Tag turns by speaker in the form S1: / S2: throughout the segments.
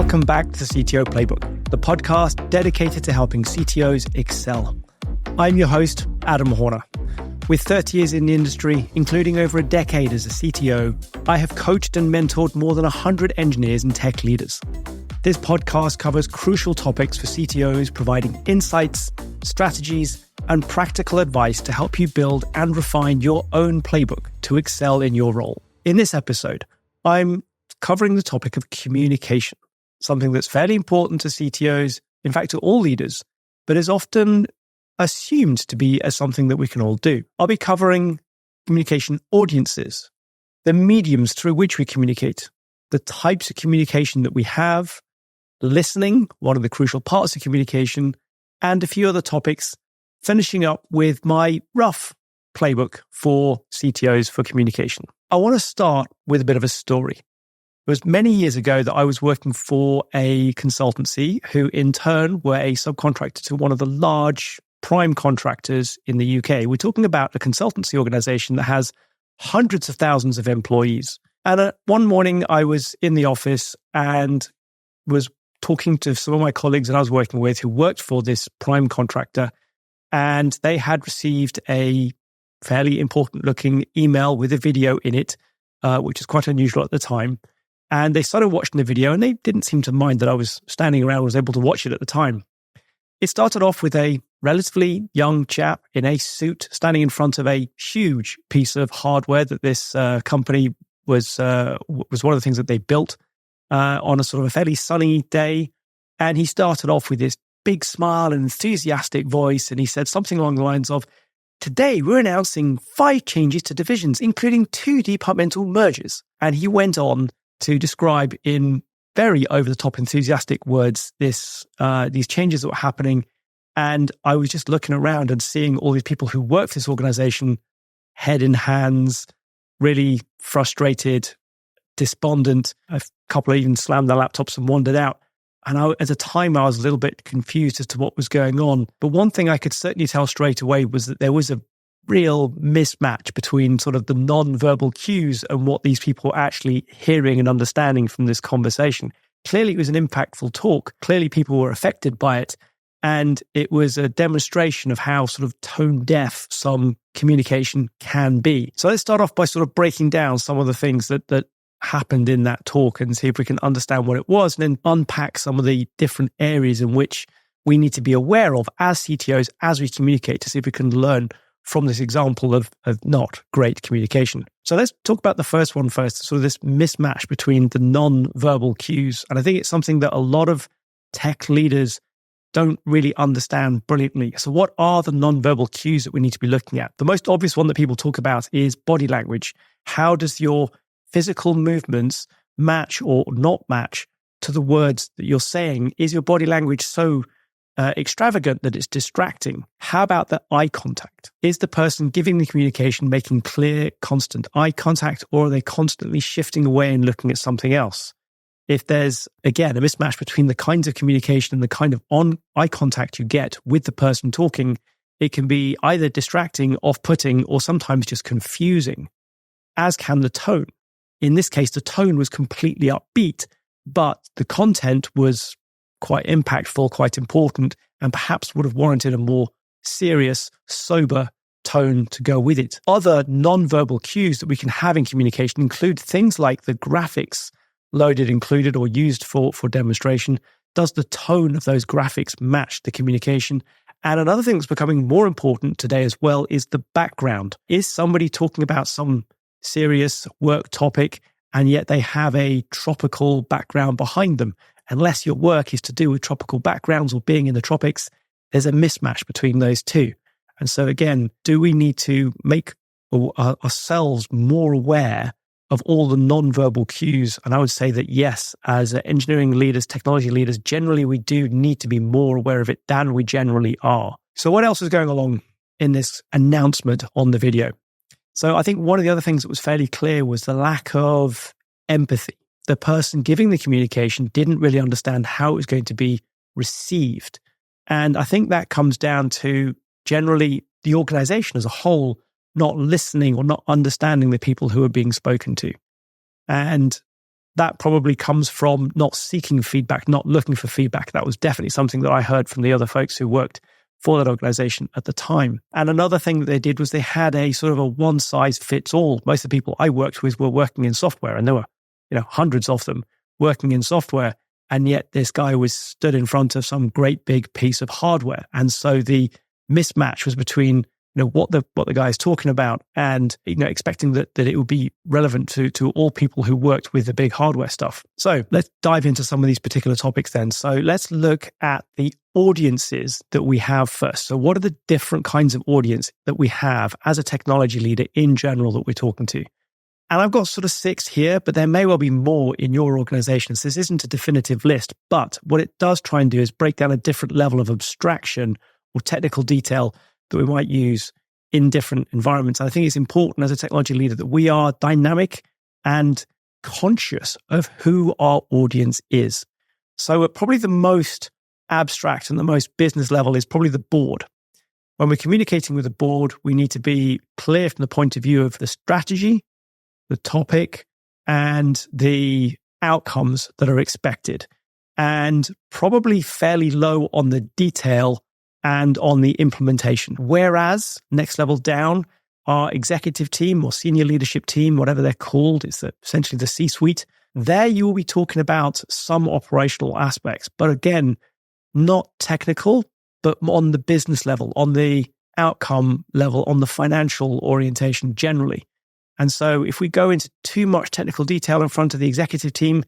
S1: Welcome back to the CTO Playbook, the podcast dedicated to helping CTOs excel. I'm your host, Adam Horner. With 30 years in the industry, including over a decade as a CTO, I have coached and mentored more than 100 engineers and tech leaders. This podcast covers crucial topics for CTOs, providing insights, strategies, and practical advice to help you build and refine your own playbook to excel in your role. In this episode, I'm covering the topic of communication, something that's fairly important to CTOs, in fact, to all leaders, but is often assumed to be as something that we can all do. I'll be covering communication audiences, the mediums through which we communicate, the types of communication that we have, listening, one of the crucial parts of communication, and a few other topics, finishing up with my rough playbook for CTOs for communication. I want to start with a bit of a story. It was many years ago that I was working for a consultancy who in turn were a subcontractor to one of the large prime contractors in the UK. We're talking about a consultancy organization that has hundreds of thousands of employees. And one morning I was in the office and was talking to some of my colleagues that I was working with who worked for this prime contractor. And they had received a fairly important looking email with a video in it, which is quite unusual at the time. And they started watching the video and they didn't seem to mind that I was standing around and was able to watch it at the time. It started off with a relatively young chap in a suit standing in front of a huge piece of hardware that this company was one of the things that they built on a sort of a fairly sunny day. And he started off with this big smile and enthusiastic voice. And he said something along the lines of, "Today, we're announcing 5 changes to divisions, including 2 departmental mergers." And he went on to describe in very over-the-top enthusiastic words these changes that were happening. And I was just looking around and seeing all these people who work for this organization, head in hands, really frustrated, despondent. A couple even slammed their laptops and wandered out. And at the time, I was a little bit confused as to what was going on. But one thing I could certainly tell straight away was that there was a real mismatch between sort of the non-verbal cues and what these people were actually hearing and understanding from this conversation. Clearly, it was an impactful talk. Clearly, people were affected by it. And it was a demonstration of how sort of tone deaf some communication can be. So let's start off by sort of breaking down some of the things that happened in that talk and see if we can understand what it was and then unpack some of the different areas in which we need to be aware of as CTOs as we communicate to see if we can learn from this example of not great communication. So let's talk about the first one first, sort of this mismatch between the non-verbal cues. And I think it's something that a lot of tech leaders don't really understand brilliantly. So what are the non-verbal cues that we need to be looking at? The most obvious one that people talk about is body language. How does your physical movements match or not match to the words that you're saying? Is your body language so extravagant that it's distracting? How about the eye contact? Is the person giving the communication making clear, constant eye contact, or are they constantly shifting away and looking at something else? If there's, again, a mismatch between the kinds of communication and the kind of eye contact you get with the person talking, it can be either distracting, off-putting, or sometimes just confusing, as can the tone. In this case, the tone was completely upbeat, but the content was quite impactful, quite important, and perhaps would have warranted a more serious, sober tone to go with it. Other non-verbal cues that we can have in communication include things like the graphics loaded, included, or used for demonstration. Does the tone of those graphics match the communication? And another thing that's becoming more important today as well is the background. Is somebody talking about some serious work topic and yet they have a tropical background behind them? Unless your work is to do with tropical backgrounds or being in the tropics, there's a mismatch between those two. And so again, do we need to make ourselves more aware of all the non-verbal cues? And I would say that yes, as engineering leaders, technology leaders, generally we do need to be more aware of it than we generally are. So what else is going along in this announcement on the video? So I think one of the other things that was fairly clear was the lack of empathy. The person giving the communication didn't really understand how it was going to be received. And I think that comes down to generally the organization as a whole not listening or not understanding the people who are being spoken to. And that probably comes from not seeking feedback, not looking for feedback. That was definitely something that I heard from the other folks who worked for that organization at the time. And another thing that they did was they had a sort of a one size fits all. Most of the people I worked with were working in software, and there were, hundreds of them working in software. And yet this guy was stood in front of some great big piece of hardware. And so the mismatch was between what the guy is talking about and expecting that it would be relevant to all people who worked with the big hardware stuff. So let's dive into some of these particular topics then. So let's look at the audiences that we have first. So what are the different kinds of audience that we have as a technology leader in general that we're talking to? And I've got sort of 6 here, but there may well be more in your organization. So this isn't a definitive list, but what it does try and do is break down a different level of abstraction or technical detail that we might use in different environments. And I think it's important as a technology leader that we are dynamic and conscious of who our audience is. So probably the most abstract and the most business level is probably the board. When we're communicating with the board, we need to be clear from the point of view of the strategy, the topic, and the outcomes that are expected, and probably fairly low on the detail and on the implementation. Whereas next level down, our executive team or senior leadership team, whatever they're called, it's essentially the C-suite. There you will be talking about some operational aspects, but again, not technical, but on the business level, on the outcome level, on the financial orientation generally. And so if we go into too much technical detail in front of the executive team,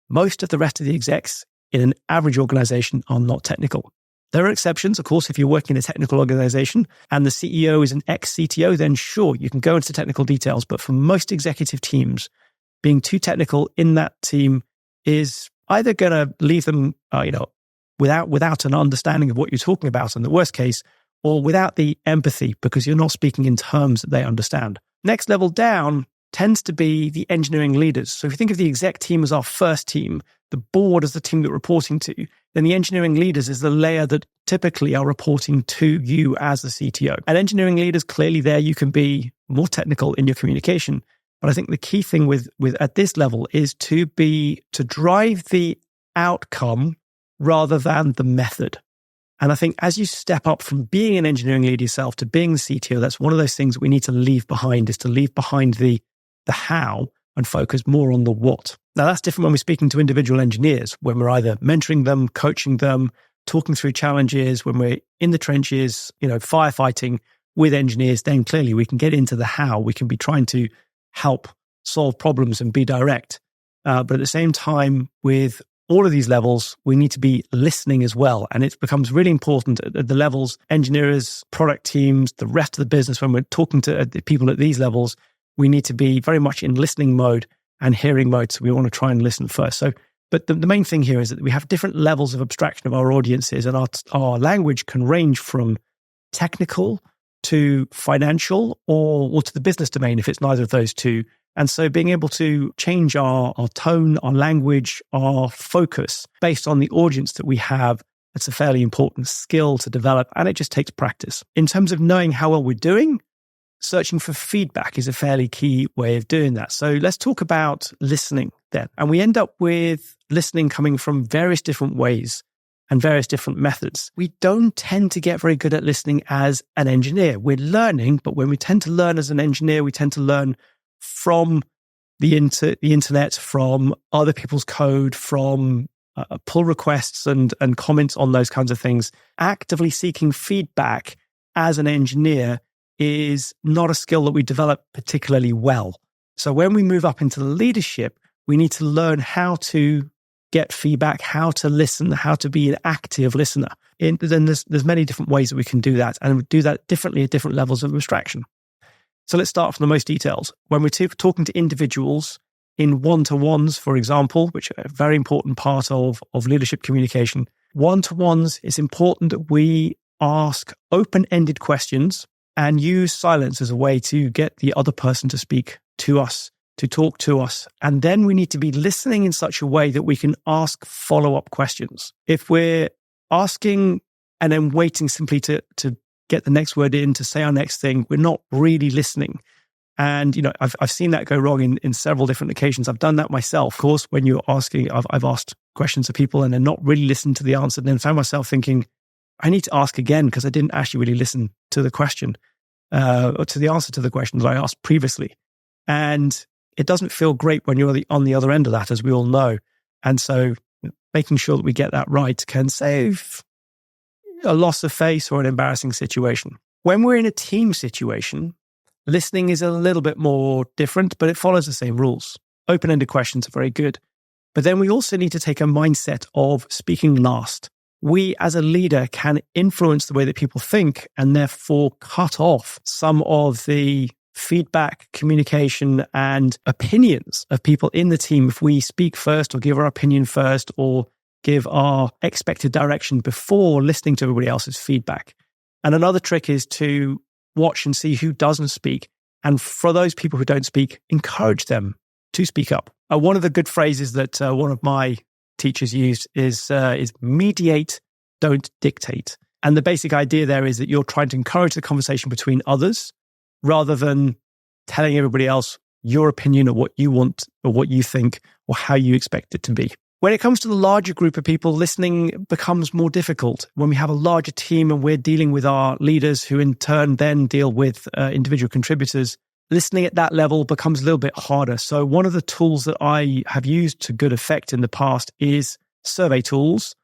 S1: most of the rest of the execs in an average organization are not technical. There are exceptions, of course. If you're working in a technical organization and the CEO is an ex-CTO, then sure, you can go into technical details. But for most executive teams, being too technical in that team is either going to leave them, without an understanding of what you're talking about in the worst case, or without the empathy because you're not speaking in terms that they understand. Next level down tends to be the engineering leaders. So if you think of the exec team as our first team, the board as the team that we're reporting to, then the engineering leaders is the layer that typically are reporting to you as the CTO. And engineering leaders, clearly there you can be more technical in your communication. But I think the key thing with at this level is to drive the outcome rather than the method. And I think as you step up from being an engineering leader yourself to being the CTO, that's one of those things that we need to leave behind, is to leave behind the how and focus more on the what. Now, that's different when we're speaking to individual engineers, when we're either mentoring them, coaching them, talking through challenges, when we're in the trenches, firefighting with engineers, then clearly we can get into the how. We can be trying to help solve problems and be direct. But at the same time, with all of these levels, we need to be listening as well. And it becomes really important at the levels, engineers, product teams, the rest of the business, when we're talking to the people at these levels, we need to be very much in listening mode and hearing mode. So we want to try and listen first. So, but the main thing here is that we have different levels of abstraction of our audiences, and our language can range from technical to financial or to the business domain if it's neither of those two. And so being able to change our tone, our language, our focus based on the audience that we have, that's a fairly important skill to develop, and it just takes practice. In terms of knowing how well we're doing, searching for feedback is a fairly key way of doing that. So let's talk about listening then. And we end up with listening coming from various different ways and various different methods. We don't tend to get very good at listening as an engineer. We're learning, but when we tend to learn as an engineer, we tend to learn from the internet, from other people's code, from pull requests and comments on those kinds of things. Actively seeking feedback as an engineer is not a skill that we develop particularly well. So when we move up into leadership, we need to learn how to get feedback, how to listen, how to be an active listener. Then there's many different ways that we can do that, and we do that differently at different levels of abstraction. So let's start from the most details. When we're talking to individuals in one-to-ones, for example, which are a very important part of leadership communication, one-to-ones, it's important that we ask open-ended questions and use silence as a way to get the other person to speak to us, to talk to us. And then we need to be listening in such a way that we can ask follow-up questions. If we're asking and then waiting simply to get the next word in, to say our next thing, we're not really listening. And, I've seen that go wrong in several different occasions. I've done that myself. Of course, when you're asking, I've asked questions of people and they're not really listening to the answer, and then found myself thinking, I need to ask again because I didn't actually really listen to the question or to the answer to the question that I asked previously. And it doesn't feel great when you're on the other end of that, as we all know. And so making sure that we get that right can save a loss of face or an embarrassing situation. When we're in a team situation, listening is a little bit more different, but it follows the same rules. Open-ended questions are very good. But then we also need to take a mindset of speaking last. We as a leader can influence the way that people think and therefore cut off some of the feedback, communication, and opinions of people in the team if we speak first or give our opinion first or give our expected direction before listening to everybody else's feedback. And another trick is to watch and see who doesn't speak. And for those people who don't speak, encourage them to speak up. One of the good phrases that one of my teachers used is mediate, don't dictate. And the basic idea there is that you're trying to encourage the conversation between others rather than telling everybody else your opinion or what you want or what you think or how you expect it to be. When it comes to the larger group of people, listening becomes more difficult. When we have a larger team and we're dealing with our leaders who in turn then deal with individual contributors, listening at that level becomes a little bit harder. So one of the tools that I have used to good effect in the past is survey tools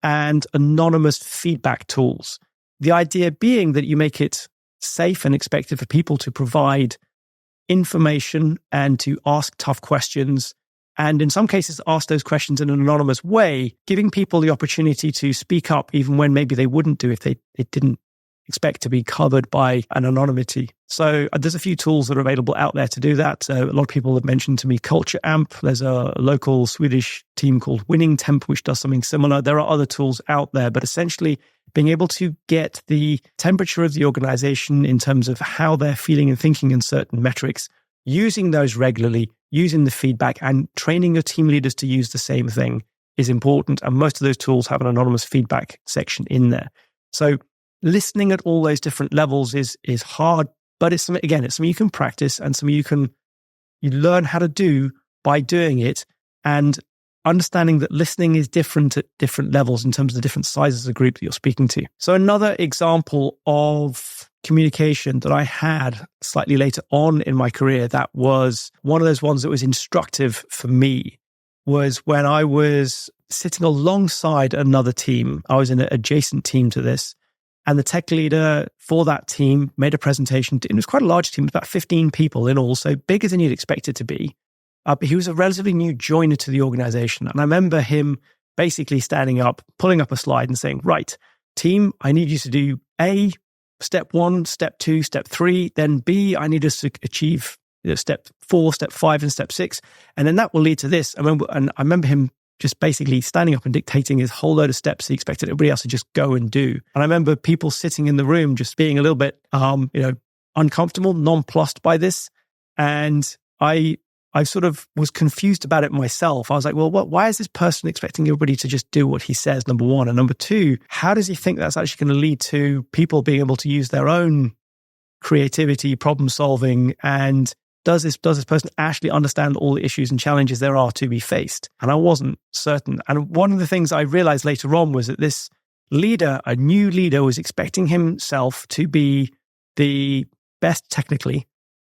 S1: and anonymous feedback tools. The idea being that you make it safe and expected for people to provide information and to ask tough questions. And in some cases, ask those questions in an anonymous way, giving people the opportunity to speak up even when maybe they wouldn't do if they didn't expect to be covered by an anonymity. So there's a few tools that are available out there to do that. A lot of people have mentioned to me Culture Amp. There's a local Swedish team called Winning Temp, which does something similar. There are other tools out there, but essentially being able to get the temperature of the organization in terms of how they're feeling and thinking in certain metrics, using those regularly, using the feedback and training your team leaders to use the same thing is important. And most of those tools have an anonymous feedback section in there. So listening at all those different levels is hard, but it's something you can practice and something you learn how to do by doing it and understanding that listening is different at different levels in terms of the different sizes of the group that you're speaking to. So another example of communication that I had slightly later on in my career that was one of those ones that was instructive for me was when I was sitting alongside another team. I was in an adjacent team to this. And the tech leader for that team made a presentation. It was quite a large team, about 15 people in all, so bigger than you'd expect it to be. But he was a relatively new joiner to the organization. And I remember him basically standing up, pulling up a slide and saying, right, team, I need you to do A, step 1, step 2, step 3, then B, I need us to achieve step 4, step 5, and step 6. And then that will lead to this. I remember him just basically standing up and dictating his whole load of steps he expected everybody else to just go and do. And I remember people sitting in the room just being a little bit, uncomfortable, nonplussed by this. And I sort of was confused about it myself. I was like, well, why is this person expecting everybody to just do what he says, number one? And number two, how does he think that's actually going to lead to people being able to use their own creativity, problem solving, and does this person actually understand all the issues and challenges there are to be faced? And I wasn't certain. And one of the things I realized later on was that this leader, a new leader, was expecting himself to be the best technically.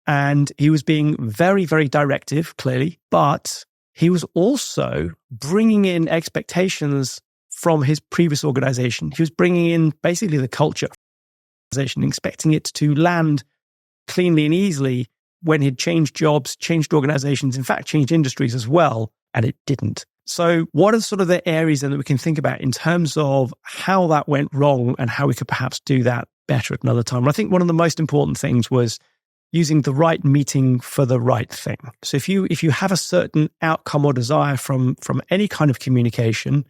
S1: And he was being very, very directive, clearly. But he was also bringing in expectations from his previous organization. He was bringing in basically the culture of the organization, expecting it to land cleanly and easily when he'd changed jobs, changed organizations, in fact, changed industries as well, and it didn't. So what are sort of the areas then that we can think about in terms of how that went wrong and how we could perhaps do that better at another time? And I think one of the most important things was using the right meeting for the right thing. So if you have a certain outcome or desire from any kind of communication,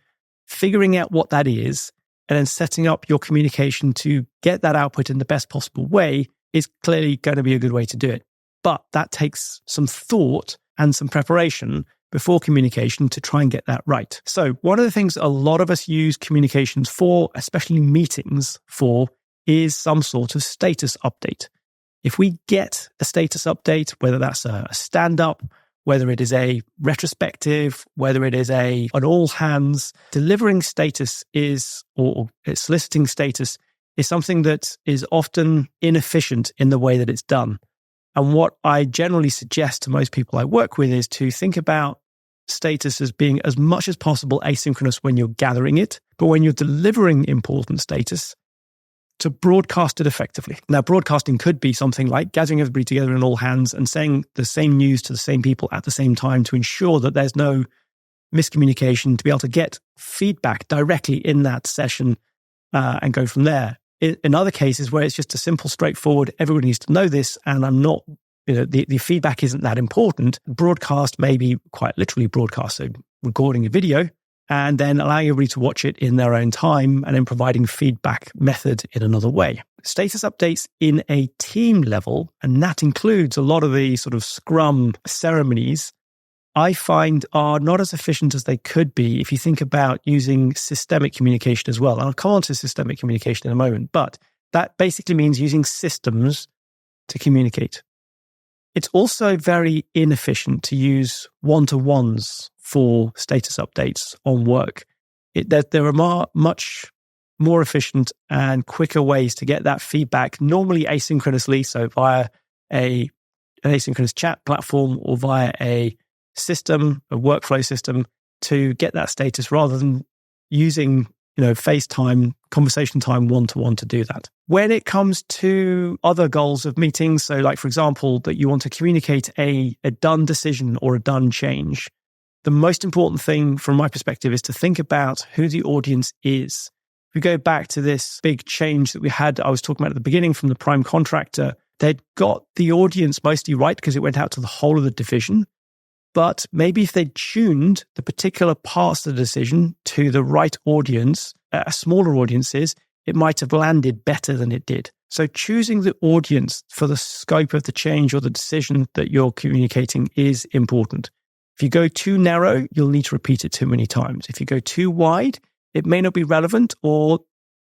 S1: figuring out what that is, and then setting up your communication to get that output in the best possible way is clearly going to be a good way to do it. But that takes some thought and some preparation before communication to try and get that right. So one of the things a lot of us use communications for, especially meetings for, is some sort of status update. If we get a status update, whether that's a stand-up, whether it is a retrospective, whether it is an all hands, delivering status or soliciting status is something that is often inefficient in the way that it's done. And what I generally suggest to most people I work with is to think about status as being as much as possible asynchronous when you're gathering it, but when you're delivering important status, to broadcast it effectively. Now, broadcasting could be something like gathering everybody together in all hands and saying the same news to the same people at the same time to ensure that there's no miscommunication, to be able to get feedback directly in that session and go from there. In other cases where it's just a simple, straightforward, everybody needs to know this, and I'm not, the feedback isn't that important, broadcast may be quite literally broadcast, so recording a video, and then allowing everybody to watch it in their own time and then providing feedback method in another way. Status updates in a team level, and that includes a lot of the sort of Scrum ceremonies, I find are not as efficient as they could be if you think about using systemic communication as well. And I'll come on to systemic communication in a moment, but that basically means using systems to communicate. It's also very inefficient to use one-to-ones for status updates on work. There are much more efficient and quicker ways to get that feedback, normally asynchronously, so via an asynchronous chat platform or via a system, a workflow system, to get that status rather than using FaceTime, conversation time, one-to-one to do that. When it comes to other goals of meetings, so like, for example, that you want to communicate a done decision or a done change, the most important thing from my perspective is to think about who the audience is. If we go back to this big change that we had, I was talking about at the beginning from the prime contractor, they'd got the audience mostly right because it went out to the whole of the division. But maybe if they tuned the particular parts of the decision to the right audience, smaller audiences, it might have landed better than it did. So choosing the audience for the scope of the change or the decision that you're communicating is important. If you go too narrow, you'll need to repeat it too many times. If you go too wide, it may not be relevant, or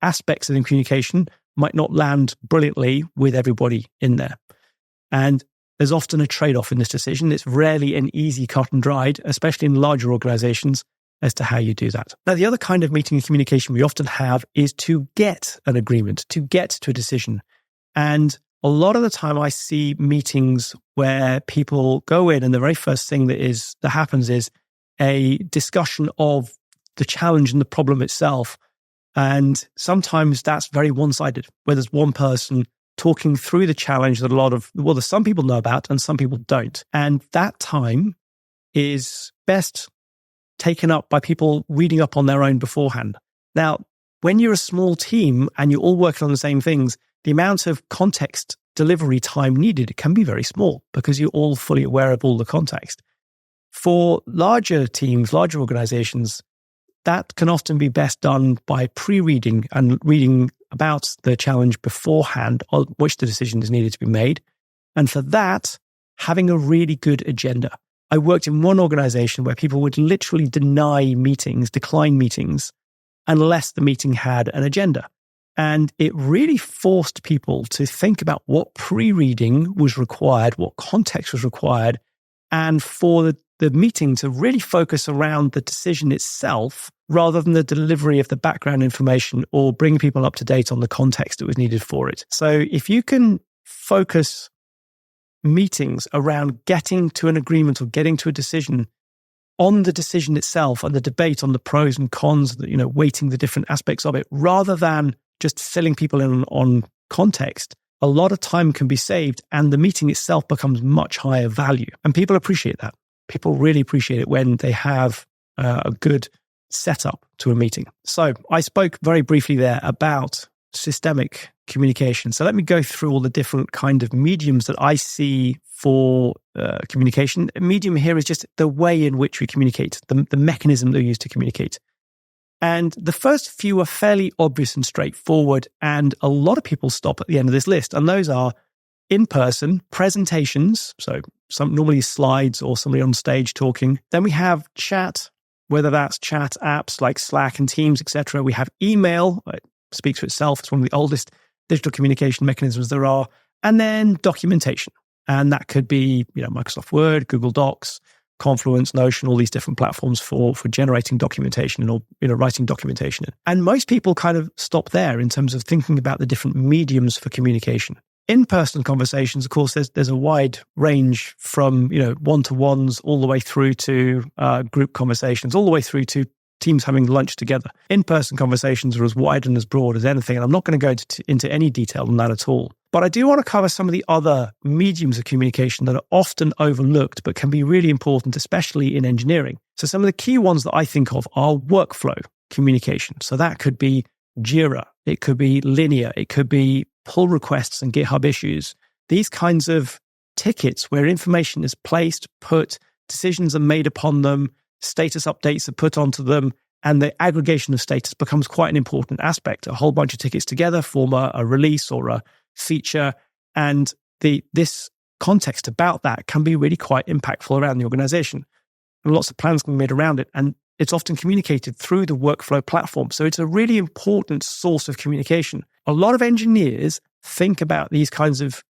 S1: aspects of the communication might not land brilliantly with everybody in there. And there's often a trade-off in this decision. It's rarely an easy cut and dried, especially in larger organizations, as to how you do that. Now, the other kind of meeting and communication we often have is to get an agreement, to get to a decision. And a lot of the time I see meetings where people go in and the very first thing that happens is a discussion of the challenge and the problem itself. And sometimes that's very one-sided, where there's one person talking through the challenge that some people know about and some people don't. And that time is best taken up by people reading up on their own beforehand. Now, when you're a small team and you're all working on the same things, the amount of context delivery time needed can be very small because you're all fully aware of all the context. For larger teams, larger organizations, that can often be best done by pre-reading and reading about the challenge beforehand, on which the decision is needed to be made. And for that, having a really good agenda. I worked in one organization where people would literally decline meetings, unless the meeting had an agenda. And it really forced people to think about what pre-reading was required, what context was required, and for the meeting to really focus around the decision itself rather than the delivery of the background information or bring people up to date on the context that was needed for it. So if you can focus meetings around getting to an agreement or getting to a decision on the decision itself and the debate on the pros and cons, weighting the different aspects of it, rather than just filling people in on context, a lot of time can be saved and the meeting itself becomes much higher value. And people appreciate that. People really appreciate it when they have a good setup to a meeting. So I spoke very briefly there about systemic communication. So let me go through all the different kind of mediums that I see for communication. A medium here is just the way in which we communicate, the mechanism that we use to communicate. And the first few are fairly obvious and straightforward, and a lot of people stop at the end of this list. And those are in-person presentations, so some normally slides or somebody on stage talking. Then we have chat, whether that's chat apps like Slack and Teams, etc. We have email, it speaks for itself. It's one of the oldest digital communication mechanisms there are. And then documentation. And that could be, Microsoft Word, Google Docs, Confluence, Notion, all these different platforms for generating documentation or writing documentation. And most people kind of stop there in terms of thinking about the different mediums for communication. In-person conversations, of course, there's a wide range from one-to-ones all the way through to group conversations, all the way through to teams having lunch together. In-person conversations are as wide and as broad as anything, and I'm not going to go into any detail on that at all. But I do want to cover some of the other mediums of communication that are often overlooked, but can be really important, especially in engineering. So some of the key ones that I think of are workflow communication. So that could be Jira, it could be linear, it could be pull requests and GitHub issues. These kinds of tickets where information is placed, put, decisions are made upon them, status updates are put onto them, and the aggregation of status becomes quite an important aspect. A whole bunch of tickets together form a release or a feature, and this context about that can be really quite impactful around the organization. And lots of plans can be made around it, and it's often communicated through the workflow platform. So it's a really important source of communication. A lot of engineers think about these kinds of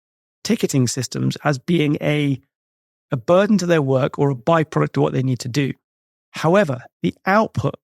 S1: ticketing systems as being a burden to their work or a byproduct of what they need to do. However, the output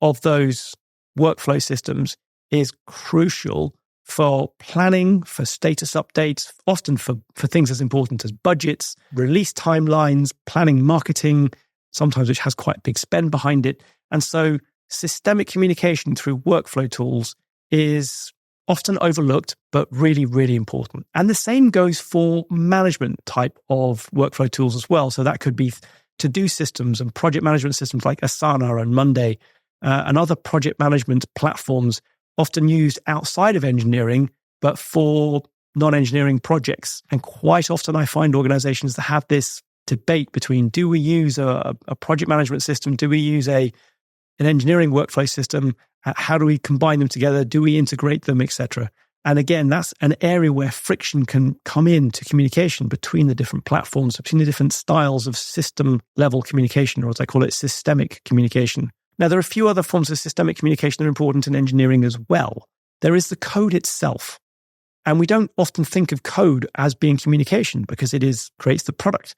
S1: of those workflow systems is crucial for planning, for status updates, often for things as important as budgets, release timelines, planning marketing, sometimes which has quite a big spend behind it. And so systemic communication through workflow tools is often overlooked, but really, really important. And the same goes for management type of workflow tools as well. So that could be to-do systems and project management systems like Asana and Monday and other project management platforms often used outside of engineering, but for non-engineering projects. And quite often I find organizations that have this debate between, do we use a project management system? Do we use an engineering workflow system? How do we combine them together? Do we integrate them, etc.? And again, that's an area where friction can come into communication between the different platforms, between the different styles of system level communication, or as I call it, systemic communication. Now, there are a few other forms of systemic communication that are important in engineering as well. There is the code itself. And we don't often think of code as being communication because it creates the product.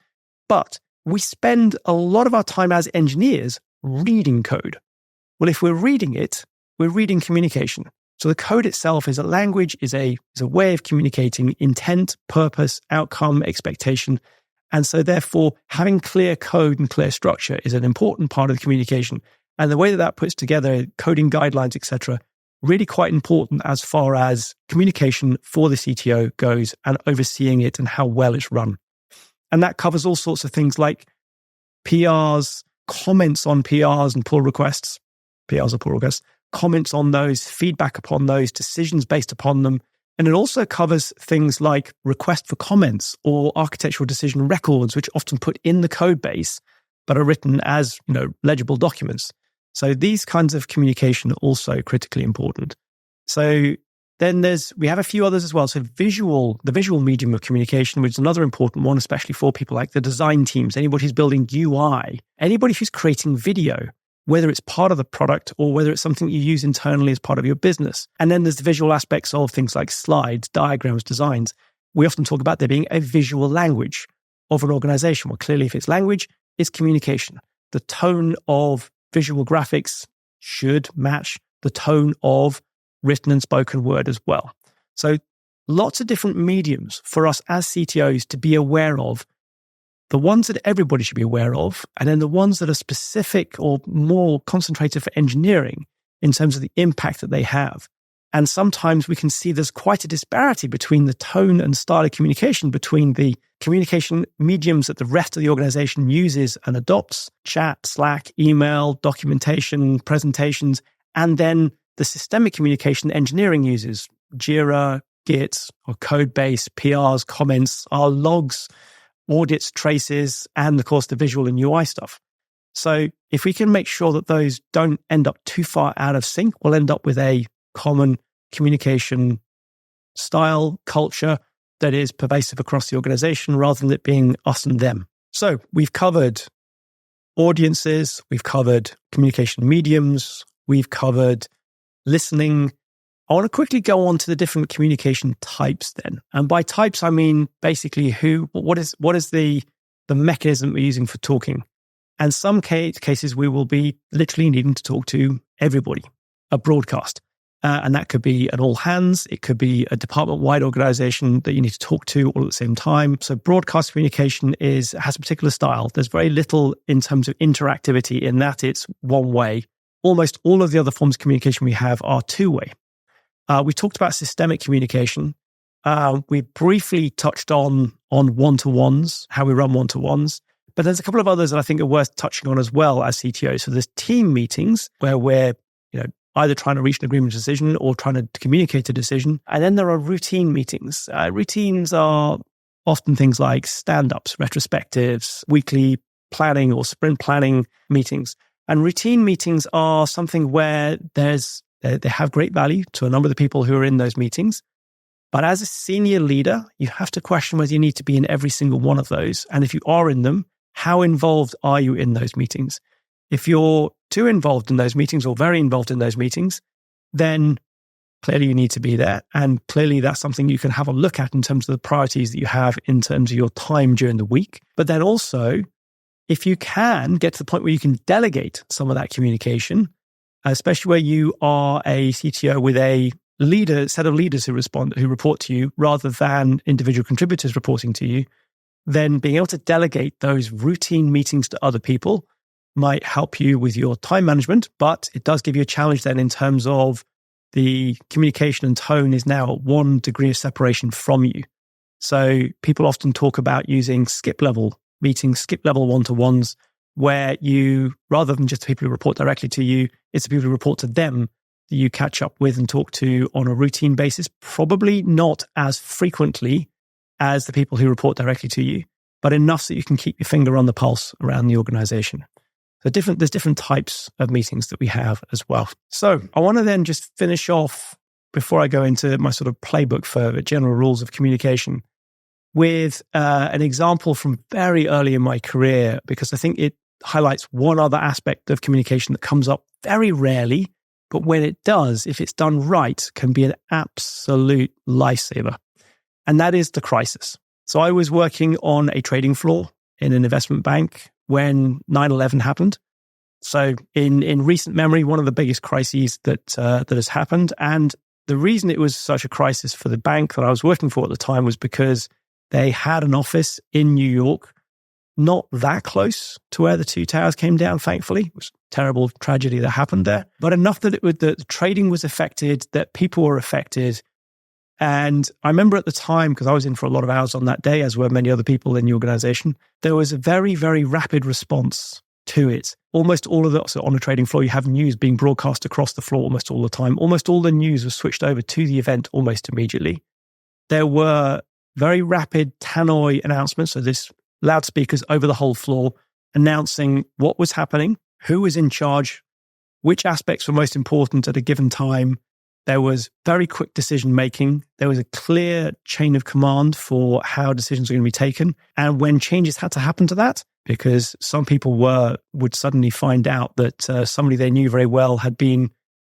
S1: But we spend a lot of our time as engineers reading code. Well, if we're reading it, we're reading communication. So the code itself is a language, is a way of communicating intent, purpose, outcome, expectation. And so therefore, having clear code and clear structure is an important part of the communication. And the way that puts together coding guidelines, etc., really quite important as far as communication for the CTO goes and overseeing it and how well it's run. And that covers all sorts of things like PRs, comments on PRs and pull requests, PRs or pull requests, comments on those, feedback upon those, decisions based upon them. And it also covers things like request for comments or architectural decision records, which often put in the code base, but are written as legible documents. So these kinds of communication are also critically important. So then we have a few others as well. So the visual medium of communication, which is another important one, especially for people like the design teams, anybody who's building UI, anybody who's creating video, whether it's part of the product or whether it's something you use internally as part of your business. And then there's the visual aspects of things like slides, diagrams, designs. We often talk about there being a visual language of an organization. Well, clearly, if it's language, it's communication. The tone of visual graphics should match the tone of written and spoken word as well. So lots of different mediums for us as CTOs to be aware of, the ones that everybody should be aware of, and then the ones that are specific or more concentrated for engineering in terms of the impact that they have. And sometimes we can see there's quite a disparity between the tone and style of communication between the communication mediums that the rest of the organization uses and adopts, chat, Slack, email, documentation, presentations, and then the systemic communication engineering uses, Jira, Git, or code base, PRs, comments, our logs, audits, traces, and of course the visual and UI stuff. So if we can make sure that those don't end up too far out of sync, we'll end up with a common communication style, culture that is pervasive across the organization rather than it being us and them. So we've covered audiences, we've covered communication mediums, we've covered listening, I want to quickly go on to the different communication types then. And by types, I mean basically what is the mechanism we're using for talking. And some cases, we will be literally needing to talk to everybody, a broadcast. And that could be an all hands. It could be a department-wide organization that you need to talk to all at the same time. So broadcast communication has a particular style. There's very little in terms of interactivity in that it's one way. Almost all of the other forms of communication we have are two-way. We talked about systemic communication. We briefly touched on one-to-ones, how we run one-to-ones. But there's a couple of others that I think are worth touching on as well as CTOs. So there's team meetings where we're either trying to reach an agreement decision or trying to communicate a decision. And then there are routine meetings. Routines are often things like stand-ups, retrospectives, weekly planning or sprint planning meetings. And routine meetings are something where they have great value to a number of the people who are in those meetings. But as a senior leader, you have to question whether you need to be in every single one of those. And if you are in them, how involved are you in those meetings? If you're too involved in those meetings or very involved in those meetings, then clearly you need to be there. And clearly that's something you can have a look at in terms of the priorities that you have in terms of your time during the week. But then also, if you can get to the point where you can delegate some of that communication, especially where you are a CTO with a set of leaders who report to you rather than individual contributors reporting to you, then being able to delegate those routine meetings to other people might help you with your time management, but it does give you a challenge then in terms of the communication and tone is now at 1 degree of separation from you. So people often talk about using skip level meetings, skip level one-to-ones, where you, rather than just the people who report directly to you, it's the people who report to them that you catch up with and talk to on a routine basis, probably not as frequently as the people who report directly to you, but enough so you can keep your finger on the pulse around the organization. So there's different types of meetings that we have as well. So I want to then just finish off before I go into my sort of playbook for the general rules of communication with an example from very early in my career, because I think it highlights one other aspect of communication that comes up very rarely, but when it does, if it's done right, can be an absolute lifesaver. And that is the crisis. So I was working on a trading floor in an investment bank when 9/11 happened. So in recent memory, one of the biggest crises that has happened. And the reason it was such a crisis for the bank that I was working for at the time was because they had an office in New York, not that close to where the two towers came down, thankfully. It was a terrible tragedy that happened there, but enough that the trading was affected, that people were affected. And I remember at the time, because I was in for a lot of hours on that day, as were many other people in the organization, there was a very, very rapid response to it. Almost all of so on a trading floor, you have news being broadcast across the floor almost all the time. Almost all the news was switched over to the event almost immediately. There were very rapid tannoy announcements, so this loudspeakers over the whole floor announcing what was happening, who was in charge, which aspects were most important at a given time. There was very quick decision making. There was a clear chain of command for how decisions were going to be taken. And when changes had to happen to that, because some people would suddenly find out that somebody they knew very well had been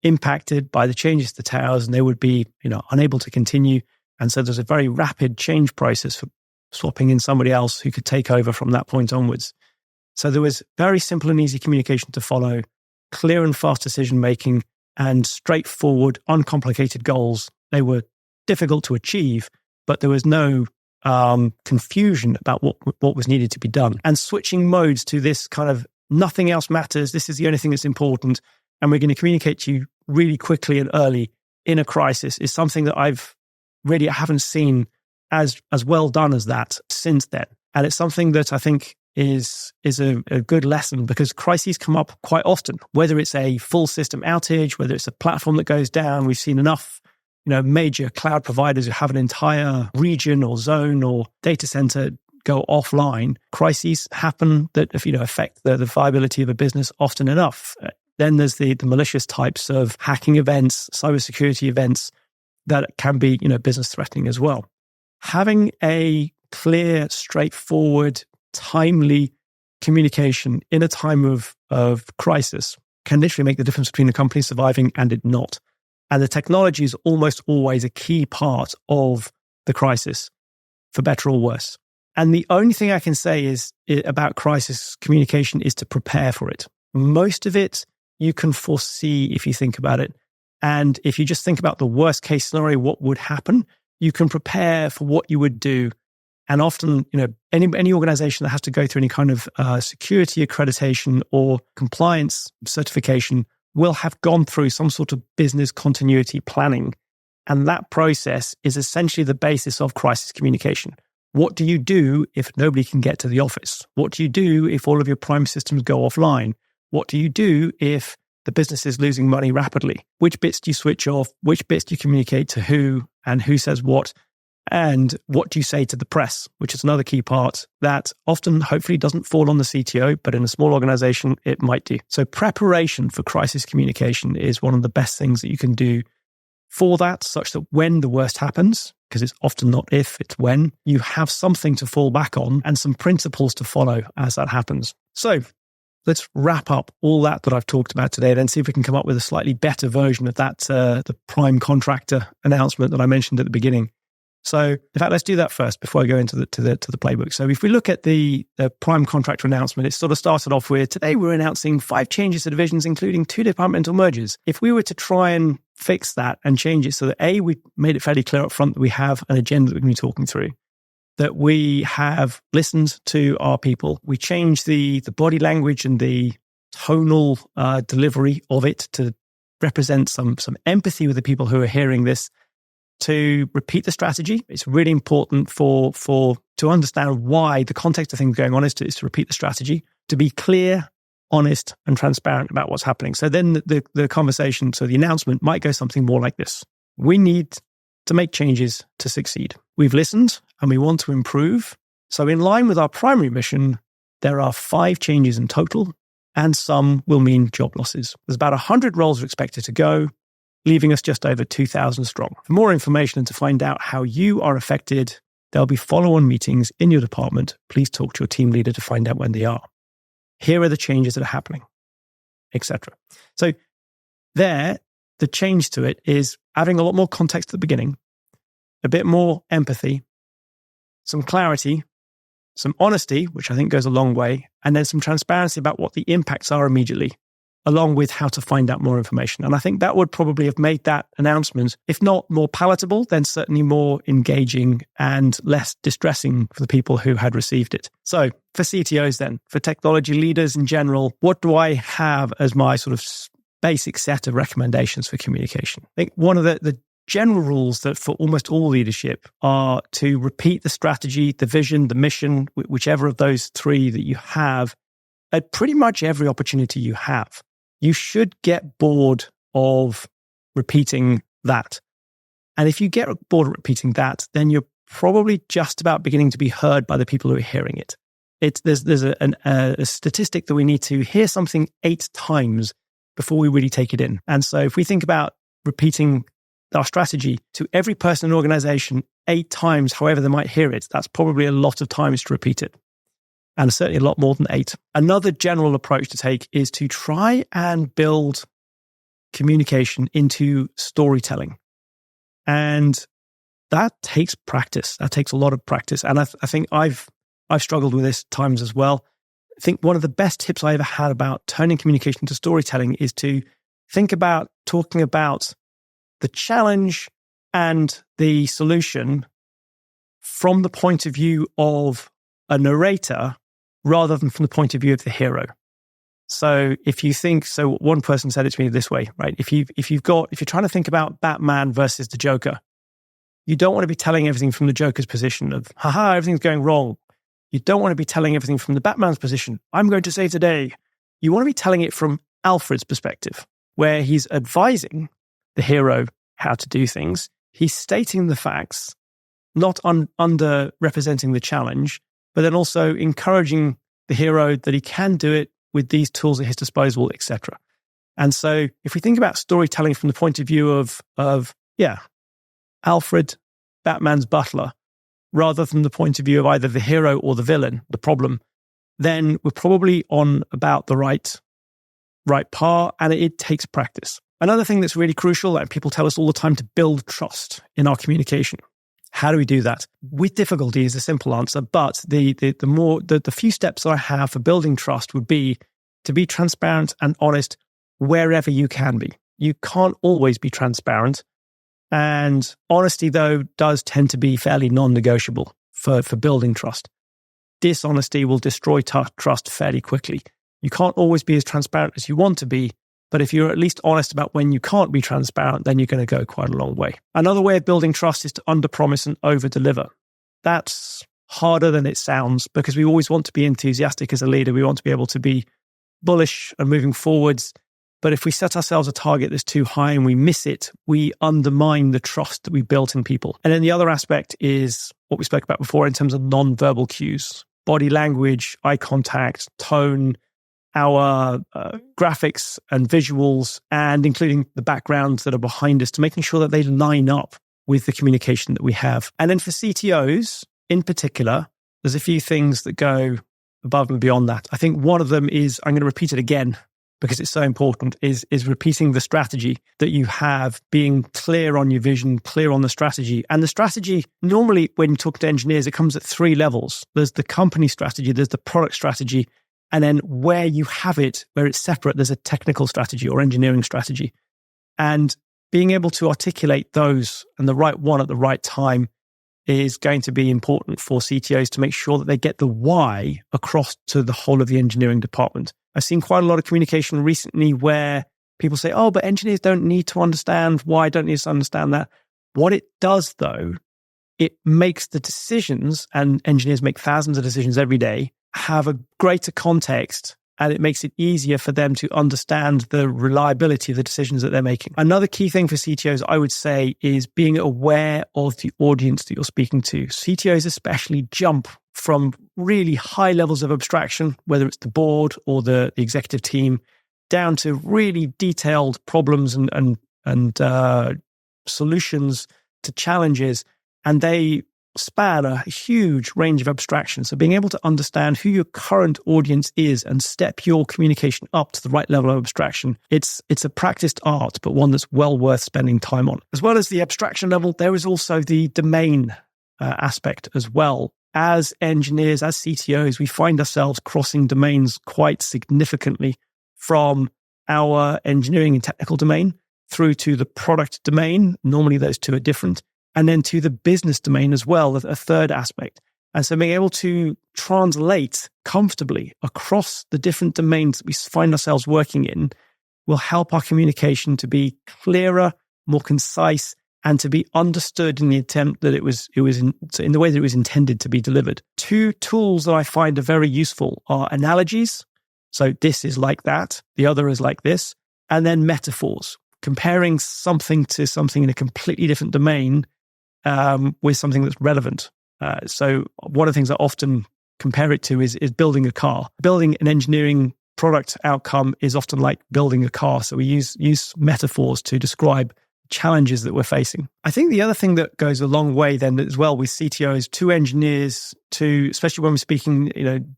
S1: impacted by the changes to the towers, and they would be, unable to continue. And so there's a very rapid change process for swapping in somebody else who could take over from that point onwards. So there was very simple and easy communication to follow, clear and fast decision making, and straightforward, uncomplicated goals. They were difficult to achieve, but there was no confusion about what was needed to be done. And switching modes to this kind of nothing else matters, this is the only thing that's important, and we're going to communicate to you really quickly and early in a crisis is something that I haven't seen as well done as that since then. And it's something that I think is a good lesson, because crises come up quite often, whether it's a full system outage, whether it's a platform that goes down. We've seen enough, major cloud providers who have an entire region or zone or data center go offline. Crises happen that affect the viability of a business often enough. Then there's the malicious types of hacking events, cybersecurity events that can be, business threatening as well. Having a clear, straightforward, timely communication in a time of crisis can literally make the difference between a company surviving and it not. And the technology is almost always a key part of the crisis, for better or worse. And the only thing I can say is about crisis communication is to prepare for it. Most of it you can foresee if you think about it. And if you just think about the worst case scenario, what would happen, you can prepare for what you would do. And often, any organization that has to go through any kind of security accreditation or compliance certification will have gone through some sort of business continuity planning. And that process is essentially the basis of crisis communication. What do you do if nobody can get to the office? What do you do if all of your prime systems go offline? What do you do if the business is losing money rapidly? Which bits do you switch off? Which bits do you communicate to who and who says what? And what do you say to the press, which is another key part that often hopefully doesn't fall on the CTO, but in a small organization, it might do. So preparation for crisis communication is one of the best things that you can do for that, such that when the worst happens, because it's often not if, it's when, you have something to fall back on and some principles to follow as that happens. So let's wrap up all that I've talked about today, then see if we can come up with a slightly better version of that, the prime contractor announcement that I mentioned at the beginning. So in fact, let's do that first before I go into the playbook. So if we look at the prime contractor announcement, it sort of started off with, today we're announcing 5 changes to divisions, including 2 departmental mergers. If we were to try and fix that and change it so that A, we made it fairly clear up front that we have an agenda that we're going to be talking through, that we have listened to our people, we change the body language and the tonal delivery of it to represent some empathy with the people who are hearing this, to repeat the strategy. It's really important to understand why the context of things going on is to repeat the strategy, to be clear, honest, and transparent about what's happening. So then the conversation, so the announcement might go something more like this. We need to make changes to succeed. We've listened and we want to improve. So in line with our primary mission, there are 5 changes in total, and some will mean job losses. There's about 100 roles are expected to go, leaving us just over 2,000 strong. For more information and to find out how you are affected, there'll be follow-on meetings in your department. Please talk to your team leader to find out when they are. Here are the changes that are happening, etc. So there, the change to it is adding a lot more context at the beginning, a bit more empathy, some clarity, some honesty, which I think goes a long way, and then some transparency about what the impacts are immediately, along with how to find out more information. And I think that would probably have made that announcement, if not more palatable, then certainly more engaging and less distressing for the people who had received it. So for CTOs then, for technology leaders in general, what do I have as my sort of basic set of recommendations for communication? I think one of the general rules that for almost all leadership are to repeat the strategy, the vision, the mission, whichever of those 3 that you have, at pretty much every opportunity you have. You should get bored of repeating that. And if you get bored of repeating that, then you're probably just about beginning to be heard by the people who are hearing it. There's a statistic that we need to hear something 8 times before we really take it in. And so if we think about repeating our strategy to every person in an organization 8 times, however they might hear it, that's probably a lot of times to repeat it. And certainly a lot more than 8. Another general approach to take is to try and build communication into storytelling. And that takes practice. That takes a lot of practice. And I think I've struggled with this times as well. I think one of the best tips I ever had about turning communication to storytelling is to think about talking about the challenge and the solution from the point of view of a narrator rather than from the point of view of the hero. So if you think, so one person said it to me this way, right? If you're trying to think about Batman versus the Joker, you don't want to be telling everything from the Joker's position of, haha, everything's going wrong. You don't want to be telling everything from the Batman's position. I'm going to save the day. You want to be telling it from Alfred's perspective, where he's advising the hero how to do things. He's stating the facts, not under-representing the challenge, but then also encouraging the hero that he can do it with these tools at his disposal, etc. And so if we think about storytelling from the point of view of Alfred, Batman's butler, rather than the point of view of either the hero or the villain, the problem, then we're probably on about the right path, and it takes practice. Another thing that's really crucial, and people tell us all the time, to build trust in our communication. How do we do that? With difficulty is the simple answer, but the few steps I have for building trust would be to be transparent and honest wherever you can be. You can't always be transparent, and honesty, though, does tend to be fairly non-negotiable for building trust. Dishonesty will destroy trust fairly quickly. You can't always be as transparent as you want to be, but if you're at least honest about when you can't be transparent, then you're going to go quite a long way. Another way of building trust is to underpromise and overdeliver. That's harder than it sounds, because we always want to be enthusiastic as a leader. We want to be able to be bullish and moving forwards. But if we set ourselves a target that's too high and we miss it, we undermine the trust that we built in people. And then the other aspect is what we spoke about before in terms of nonverbal cues, body language, eye contact, tone, our graphics and visuals, and including the backgrounds that are behind us, to making sure that they line up with the communication that we have. And then for CTOs in particular, there's a few things that go above and beyond that. I think one of them is, I'm going to repeat it again because it's so important, is repeating the strategy that you have, being clear on your vision, clear on the strategy. And the strategy, normally when you talk to engineers, it comes at 3 levels. There's the company strategy, there's the product strategy, and then where you have it, where it's separate, there's a technical strategy or engineering strategy. And being able to articulate those and the right one at the right time is going to be important for CTOs to make sure that they get the why across to the whole of the engineering department. I've seen quite a lot of communication recently where people say, oh, but engineers don't need to understand why, don't need to understand that. What it does, though, it makes the decisions, and engineers make thousands of decisions every day, have a greater context, and it makes it easier for them to understand the reliability of the decisions that they're making. Another key thing for CTOs, I would say, is being aware of the audience that you're speaking to. CTOs especially jump from really high levels of abstraction, whether it's the board or the executive team, down to really detailed problems and solutions to challenges, and they span a huge range of abstractions. So being able to understand who your current audience is and step your communication up to the right level of abstraction, it's a practiced art, but one that's well worth spending time on. As well as the abstraction level, there is also the domain aspect as well. As engineers, as CTOs, we find ourselves crossing domains quite significantly, from our engineering and technical domain through to the product domain. Normally those two are different. And then to the business domain as well, a third aspect. And so being able to translate comfortably across the different domains that we find ourselves working in will help our communication to be clearer, more concise, and to be understood in the attempt that it was in the way that it was intended to be delivered. 2 tools that I find are very useful are analogies. So this is like that, the other is like this, and then metaphors, comparing something to something in a completely different domain with something that's relevant. So one of the things I often compare it to is building a car. Building an engineering product outcome is often like building a car. So we use metaphors to describe challenges that we're facing. I think the other thing that goes a long way then as well with CTOs to engineers, especially when we're speaking,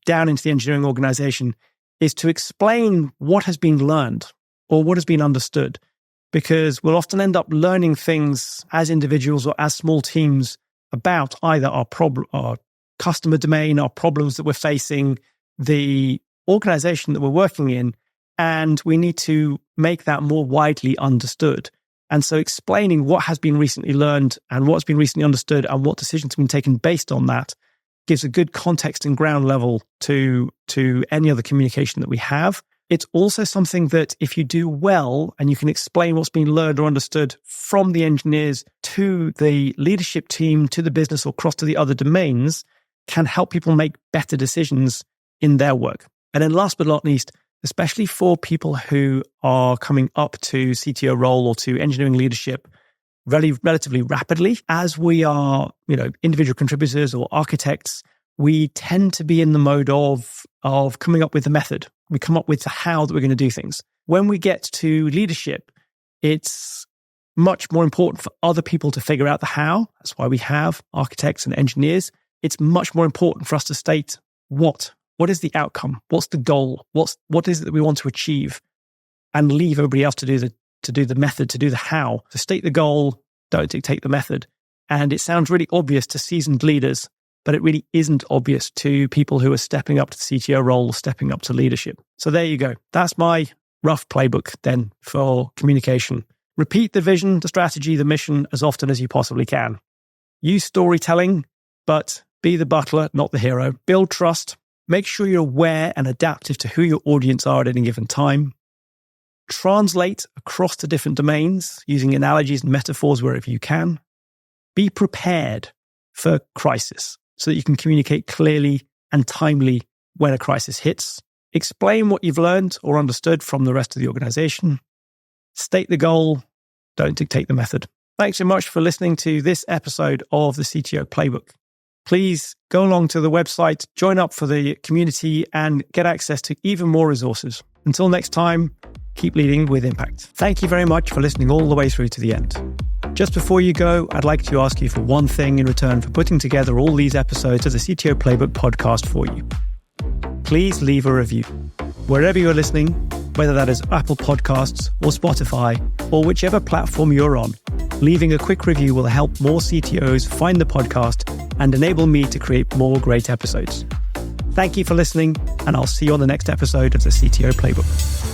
S1: down into the engineering organization, is to explain what has been learned or what has been understood. Because we'll often end up learning things as individuals or as small teams about either our customer domain, our problems that we're facing, the organization that we're working in, and we need to make that more widely understood. And so explaining what has been recently learned and what's been recently understood and what decisions have been taken based on that gives a good context and ground level to any other communication that we have. It's also something that if you do well and you can explain what's been learned or understood from the engineers to the leadership team, to the business, or across to the other domains, can help people make better decisions in their work. And then last but not least, especially for people who are coming up to CTO role or to engineering leadership relatively rapidly, as we are, individual contributors or architects, we tend to be in the mode of coming up with the method. We come up with the how that we're going to do things. When we get to leadership, it's much more important for other people to figure out the how. That's why we have architects and engineers. It's much more important for us to state what is the outcome? What's the goal? What is it that we want to achieve? And leave everybody else to to do the method, to do the how. So state the goal, don't dictate the method. And it sounds really obvious to seasoned leaders, but it really isn't obvious to people who are stepping up to the CTO role, stepping up to leadership. So there you go. That's my rough playbook then for communication. Repeat the vision, the strategy, the mission as often as you possibly can. Use storytelling, but be the butler, not the hero. Build trust. Make sure you're aware and adaptive to who your audience are at any given time. Translate across the different domains using analogies and metaphors wherever you can. Be prepared for crisis so that you can communicate clearly and timely when a crisis hits. Explain what you've learned or understood from the rest of the organization. State the goal, don't dictate the method. Thanks so much for listening to this episode of the CTO Playbook. Please go along to the website, join up for the community, and get access to even more resources. Until next time, keep leading with impact. Thank you very much for listening all the way through to the end. Just before you go, I'd like to ask you for one thing in return for putting together all these episodes of the CTO Playbook podcast for you. Please leave a review. Wherever you're listening, whether that is Apple Podcasts or Spotify or whichever platform you're on, leaving a quick review will help more CTOs find the podcast and enable me to create more great episodes. Thank you for listening, and I'll see you on the next episode of the CTO Playbook.